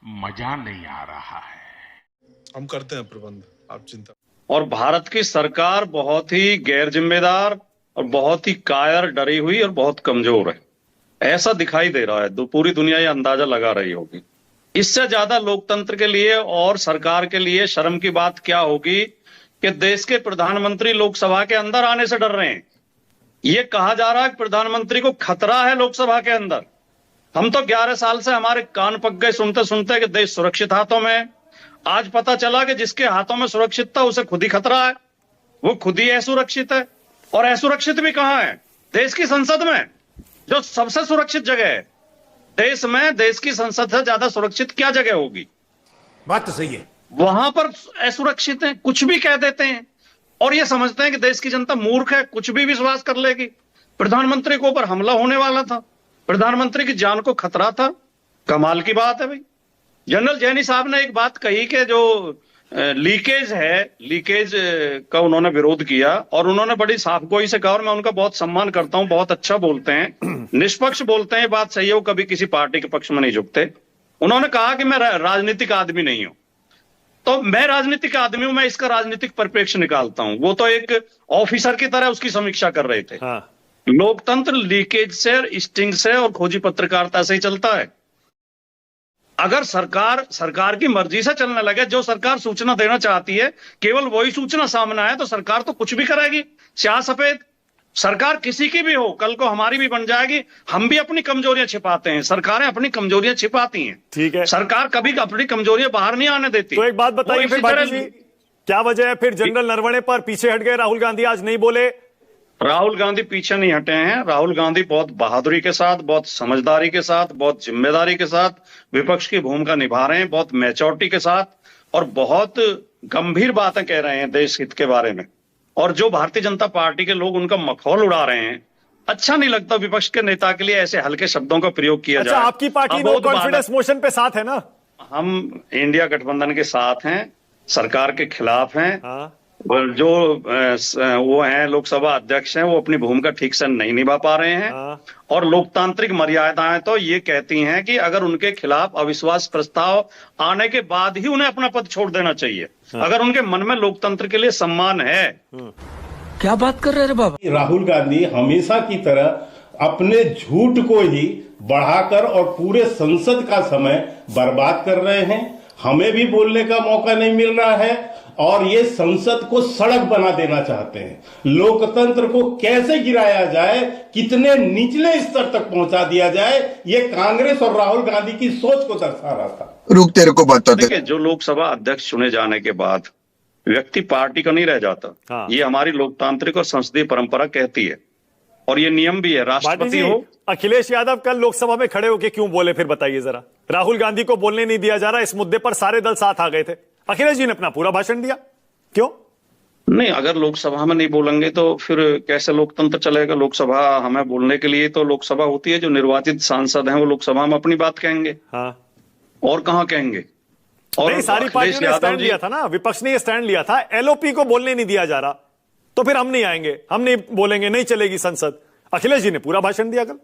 मजा नहीं आ रहा है। हम करते हैं प्रबंध, आप चिंता। और भारत की सरकार बहुत ही गैर जिम्मेदार और बहुत ही कायर, डरी हुई और बहुत कमजोर है, ऐसा दिखाई दे रहा है। पूरी दुनिया ये अंदाजा लगा रही होगी। इससे ज्यादा लोकतंत्र के लिए और सरकार के लिए शर्म की बात क्या होगी कि देश के प्रधानमंत्री लोकसभा के अंदर आने से डर रहे हैं। ये कहा जा रहा है कि प्रधानमंत्री को खतरा है लोकसभा के अंदर। हम तो 11 साल से हमारे कान पक गए सुनते सुनते कि देश सुरक्षित हाथों में है। आज पता चला कि जिसके हाथों में सुरक्षित था उसे खुद ही खतरा है, वो खुद ही असुरक्षित है। और असुरक्षित भी कहां है? देश की संसद में, जो सबसे सुरक्षित जगह है देश में। देश की संसद से ज्यादा सुरक्षित क्या जगह होगी? बात तो सही है। वहां पर असुरक्षित है, कुछ भी कह देते हैं और ये समझते हैं कि देश की जनता मूर्ख है, कुछ भी विश्वास कर लेगी। प्रधानमंत्री के ऊपर हमला होने वाला था, प्रधानमंत्री की जान को खतरा था। कमाल की बात है भाई। जनरल जैनी साहब ने एक बात कही कि जो लीकेज है, लीकेज का उन्होंने विरोध किया और उन्होंने बड़ी साफगोई से कहा, और मैं उनका बहुत सम्मान करता हूं, बहुत अच्छा बोलते हैं, निष्पक्ष बोलते हैं, बात सही है, वो कभी किसी पार्टी के पक्ष में नहीं झुकते। उन्होंने कहा कि मैं राजनीतिक आदमी नहीं हूं। तो मैं राजनीतिक आदमी हूं, मैं इसका राजनीतिक परिप्रेक्ष्य निकालता हूं। वो तो एक ऑफिसर की तरह उसकी समीक्षा कर रहे थे। हाँ। लोकतंत्र लीकेज से, स्टिंग से और खोजी पत्रकारिता से ही चलता है। अगर सरकार की मर्जी से चलने लगे, जो सरकार सूचना देना चाहती है केवल वही सूचना सामने आए, तो सरकार तो कुछ भी करेगी, स्याह सफेद। सरकार किसी की भी हो, कल को हमारी भी बन जाएगी। हम भी अपनी कमजोरियां छिपाते हैं, सरकारें अपनी कमजोरियां छिपाती हैं। ठीक है, सरकार कभी अपनी कमजोरियां बाहर नहीं आने देती। तो एक बात बताइए फिर भाटी जी, क्या वजह है फिर जनरल नरवणे पर पीछे हट गए राहुल गांधी, आज नहीं बोले? राहुल गांधी पीछे नहीं हटे हैं। राहुल गांधी बहुत बहादुरी के साथ, बहुत समझदारी के साथ, बहुत जिम्मेदारी के साथ विपक्ष की भूमिका निभा रहे हैं, बहुत मैच्योरिटी के साथ, और बहुत गंभीर बातें कह रहे हैं देश हित के बारे में। और जो भारतीय जनता पार्टी के लोग उनका मखौल उड़ा रहे हैं, अच्छा नहीं लगता विपक्ष के नेता के लिए ऐसे हल्के शब्दों का प्रयोग किया जाए। आपकी पार्टी नो कॉन्फिडेंस मोशन पे साथ है ना? हम इंडिया गठबंधन के साथ हैं, सरकार के खिलाफ हैं। हाँ। जो वो हैं लोकसभा अध्यक्ष हैं, वो अपनी भूमिका ठीक से नहीं निभा पा रहे हैं। हाँ। और लोकतांत्रिक मर्यादाएं तो ये कहती हैं कि अगर उनके खिलाफ अविश्वास प्रस्ताव आने के बाद ही उन्हें अपना पद छोड़ देना चाहिए। हाँ। अगर उनके मन में लोकतंत्र के लिए सम्मान है। क्या बात कर रहे हैं बाबा? राहुल गांधी हमेशा की तरह अपने झूठ को ही बढ़ाकर और पूरे संसद का समय बर्बाद कर रहे हैं। हमें भी बोलने का मौका नहीं मिल रहा है और ये संसद को सड़क बना देना चाहते हैं। लोकतंत्र को कैसे गिराया जाए, कितने निचले स्तर तक पहुंचा दिया जाए, ये कांग्रेस और राहुल गांधी की सोच को दर्शा रहा था। रुक, तेरे को बता दे। देखिए, जो लोकसभा अध्यक्ष चुने जाने के बाद व्यक्ति पार्टी का नहीं रह जाता। हाँ। ये हमारी लोकतांत्रिक और संसदीय परंपरा कहती है और ये नियम भी है। राष्ट्रपति हो। अखिलेश यादव कल लोकसभा में खड़े होकर क्यों बोले, फिर बताइए जरा। राहुल गांधी को बोलने नहीं दिया जा रहा, इस मुद्दे पर सारे दल साथ आ गए थे, अखिलेश जी ने अपना पूरा भाषण दिया, क्यों नहीं? अगर लोकसभा में नहीं बोलेंगे तो फिर कैसे लोकतंत्र चलेगा? लोकसभा हमें बोलने के लिए तो लोकसभा होती है। जो निर्वाचित सांसद हैं वो लोकसभा में अपनी बात कहेंगे। हाँ। और कहां कहेंगे? और नहीं, सारी पार्टियों ने स्टैंड लिया था ना, विपक्ष ने स्टैंड लिया था। एलओपी को बोलने नहीं दिया जा रहा, तो फिर हम नहीं आएंगे, हम नहीं बोलेंगे, नहीं चलेगी संसद। अखिलेश जी ने पूरा भाषण दिया कल।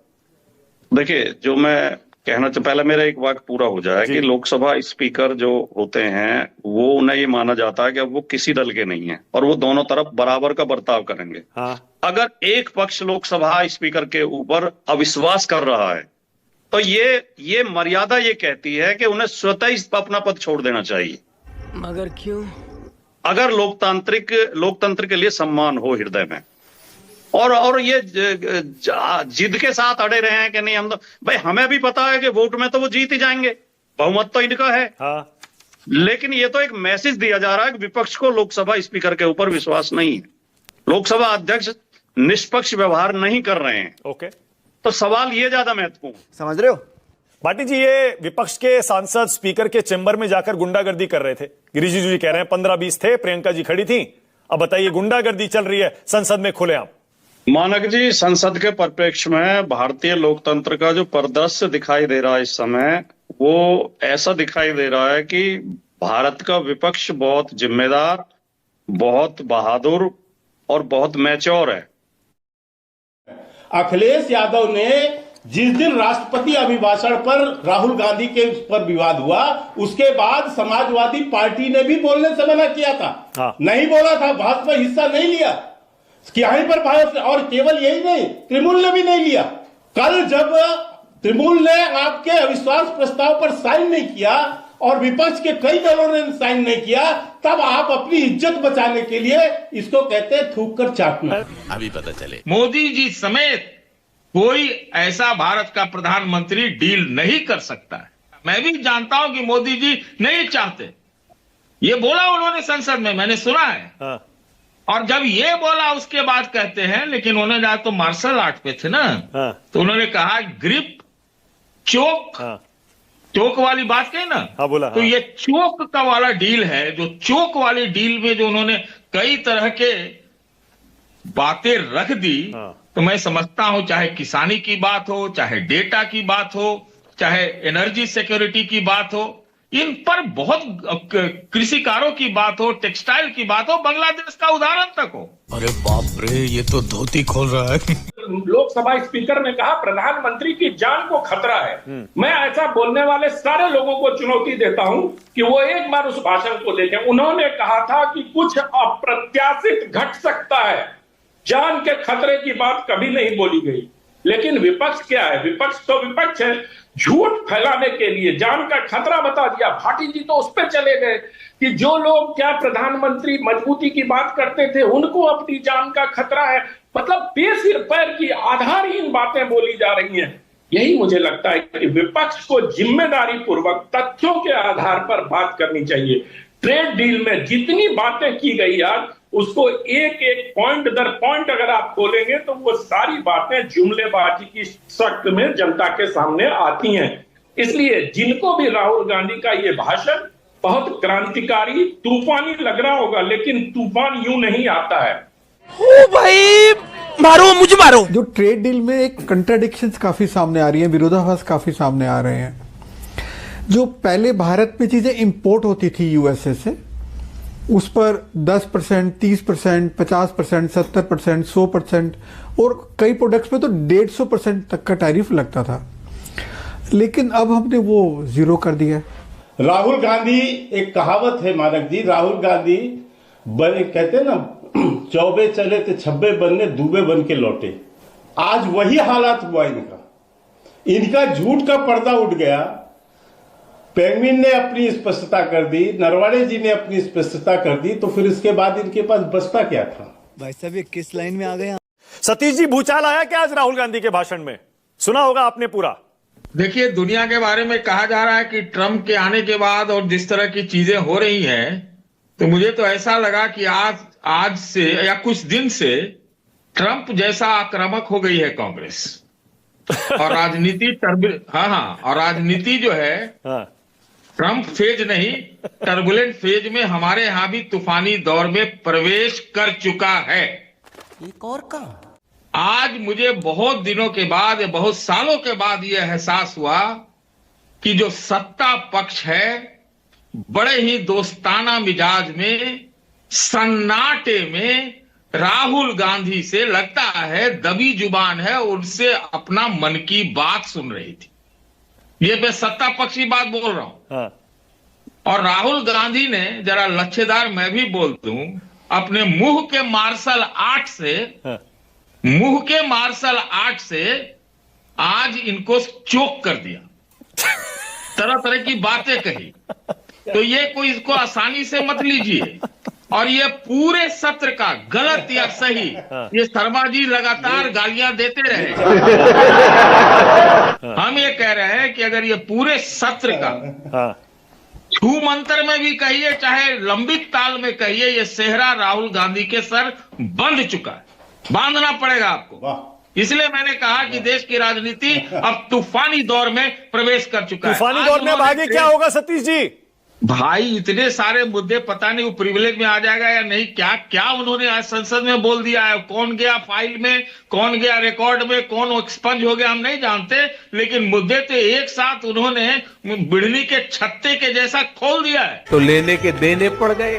देखिए, जो मैं कहना चाहता, पहले मेरा एक वाक्य पूरा हो जाए कि लोकसभा स्पीकर जो होते हैं वो उन्हें ये माना जाता है कि अब वो किसी दल के नहीं है और वो दोनों तरफ बराबर का बर्ताव करेंगे। हाँ। अगर एक पक्ष लोकसभा स्पीकर के ऊपर अविश्वास कर रहा है तो ये मर्यादा ये कहती है कि उन्हें स्वतः ही अपना पद छोड़ देना चाहिए। मगर क्यों? अगर लोकतंत्र के लिए सम्मान हो हृदय में। और ये जिद के साथ अड़े रहे हैं कि नहीं, हम तो भाई, हमें भी पता है कि वोट में तो वो जीत ही जाएंगे, बहुमत तो इनका है। हाँ। लेकिन ये तो एक मैसेज दिया जा रहा है कि विपक्ष को लोकसभा स्पीकर के ऊपर विश्वास नहीं है, लोकसभा अध्यक्ष निष्पक्ष व्यवहार नहीं कर रहे हैं। ओके, तो सवाल ये ज्यादा महत्वपूर्ण, समझ रहे हो भाटी जी? ये विपक्ष के सांसद स्पीकर के चेंबर में जाकर गुंडागर्दी कर रहे थे। गिरिजी जी कह रहे हैं 15-20 थे, प्रियंका जी खड़ी थी। अब बताइए, गुंडागर्दी चल रही है संसद में खुलेआम। मानक जी, संसद के परिप्रेक्ष्य में भारतीय लोकतंत्र का जो परिदृश्य दिखाई दे रहा है इस समय, वो ऐसा दिखाई दे रहा है कि भारत का विपक्ष बहुत जिम्मेदार, बहुत बहादुर और बहुत मैच्योर है। अखिलेश यादव ने जिस दिन राष्ट्रपति अभिभाषण पर राहुल गांधी के पर विवाद हुआ, उसके बाद समाजवादी पार्टी ने भी बोलने से मना किया था। हाँ। नहीं बोला था, भाजपा हिस्सा नहीं लिया यहीं पर भाजपा, और केवल यही नहीं, तृणमूल ने भी नहीं लिया। कल जब तृणमूल ने आपके अविश्वास प्रस्ताव पर साइन नहीं किया और विपक्ष के कई दलों ने साइन नहीं किया, तब आप अपनी इज्जत बचाने के लिए इसको कहते हैं थूक कर चाटना। अभी पता चले मोदी जी समेत कोई ऐसा भारत का प्रधानमंत्री डील नहीं कर सकता है। मैं भी जानता हूं कि मोदी जी नहीं चाहते, ये बोला उन्होंने संसद में, मैंने सुना है। हाँ। और जब ये बोला उसके बाद कहते हैं, लेकिन उन्होंने आज तो मार्शल आर्ट पे थे ना। हाँ। तो उन्होंने कहा ग्रिप चोक, हाँ। चोक वाली बात कही ना। हाँ, बोला। तो हाँ। ये चोक का वाला डील है, जो चोक वाली डील में जो उन्होंने कई तरह के बातें रख दी। हाँ। तो मैं समझता हूं, चाहे किसानी की बात हो, चाहे डेटा की बात हो, चाहे एनर्जी सिक्योरिटी की बात हो, इन पर बहुत, कृषिकारों की बात हो, टेक्सटाइल की बात हो, बांग्लादेश का उदाहरण तक हो। अरे बाप रे, ये तो धोती खोल रहा है। लोकसभा स्पीकर ने कहा प्रधानमंत्री की जान को खतरा है। मैं ऐसा बोलने वाले सारे लोगों को चुनौती देता हूं कि वो एक बार उस भाषण को देखें। उन्होंने कहा था कि कुछ अप्रत्याशित घट सकता है, जान के खतरे की बात कभी नहीं बोली गई। लेकिन विपक्ष क्या है? विपक्ष तो विपक्ष है, झूठ फैलाने के लिए जान का खतरा बता दिया। भाटी जी तो उस पर चले गए कि जो लोग क्या प्रधानमंत्री मजबूती की बात करते थे, उनको अपनी जान का खतरा है। मतलब बेसिर पैर की आधारहीन बातें बोली जा रही हैं। यही मुझे लगता है कि विपक्ष को जिम्मेदारी पूर्वक तथ्यों के आधार पर बात करनी चाहिए। ट्रेड डील में जितनी बातें की गई आज, उसको एक एक पॉइंट दर पॉइंट अगर आप खोलेंगे तो वो सारी बातें जुमलेबाजी की शक्ल में जनता के सामने आती हैं। इसलिए जिनको भी राहुल गांधी का ये भाषण बहुत क्रांतिकारी, तूफानी लग रहा होगा, लेकिन तूफान यूं नहीं आता है। ओ भाई, मारो मुझे मारो। जो ट्रेड डील में एक कंट्राडिक्शंस काफी सामने आ रही हैं, विरोधाभास काफी सामने आ रहे हैं। जो पहले भारत में चीजें इंपोर्ट होती थी यूएसए से, उस पर 10%, 30%, 50%, 70%, 100% और कई प्रोडक्ट्स पे तो 150% तक का टैरिफ लगता था। लेकिन अब हमने वो जीरो कर दिया। राहुल गांधी, एक कहावत है मानक जी, राहुल गांधी बने, कहते ना, चौबे चले तो छब्बे बनने, दूबे बन के लौटे। आज वही हालात हुआ इनका झूठ का पर्दा उठ गया। पेंगुइन ने अपनी स्पष्टता कर दी, नरवाड़े जी ने अपनी स्पष्टता कर दी, तो फिर इसके बाद इनके पास बचता क्या था? भाई साहब ये किस लाइन में आ गए? सतीश जी, भूचाल आया क्या आज राहुल गांधी के भाषण में? सुना होगा आपने पूरा। देखिए, दुनिया के बारे में कहा जा रहा है कि ट्रंप के आने के बाद और जिस तरह की चीजें हो रही हैं, तो मुझे तो ऐसा लगा कि आज से या कुछ दिन से ट्रंप जैसा आक्रामक हो गई है कांग्रेस। और राजनीति और राजनीति जो है, ट्रंप फेज नहीं, टर्बुलेंट फेज में हमारे यहां भी तूफानी दौर में प्रवेश कर चुका है। एक और का आज मुझे बहुत दिनों के बाद, बहुत सालों के बाद यह एहसास हुआ कि जो सत्ता पक्ष है, बड़े ही दोस्ताना मिजाज में, सन्नाटे में राहुल गांधी से लगता है दबी जुबान है, उनसे अपना मन की बात सुन रही थी। ये मैं सत्ता पक्ष की बात बोल रहा हूं। हाँ। और राहुल गांधी ने, जरा लच्छेदार मैं भी बोल दूं, अपने मुंह के मार्शल आर्ट से, हाँ। मुंह के मार्शल आर्ट से आज इनको चोक कर दिया। तरह तरह की बातें कही। तो ये कोई इसको आसानी से मत लीजिए। और ये पूरे सत्र का, गलत या सही, ये शर्मा जी लगातार गालियां देते रहे। हम ये कह रहे हैं कि अगर ये पूरे सत्र का छू मंत्र में भी कहिए, चाहे लंबित ताल में कहिए, ये सेहरा राहुल गांधी के सर बंध चुका है, बांधना पड़ेगा आपको। इसलिए मैंने कहा कि देश की राजनीति अब तूफानी दौर में प्रवेश कर चुका है। तूफानी दौर में अब आगे क्या होगा सतीश जी? भाई, इतने सारे मुद्दे, पता नहीं वो प्रिविलेज में आ जाएगा या नहीं। क्या क्या उन्होंने आज संसद में बोल दिया है, कौन गया फाइल में, कौन गया रिकॉर्ड में, कौन एक्सपंज हो गया, हम नहीं जानते। लेकिन मुद्दे तो एक साथ उन्होंने बिजली के छत्ते के जैसा खोल दिया है। तो लेने के देने पड़ गए।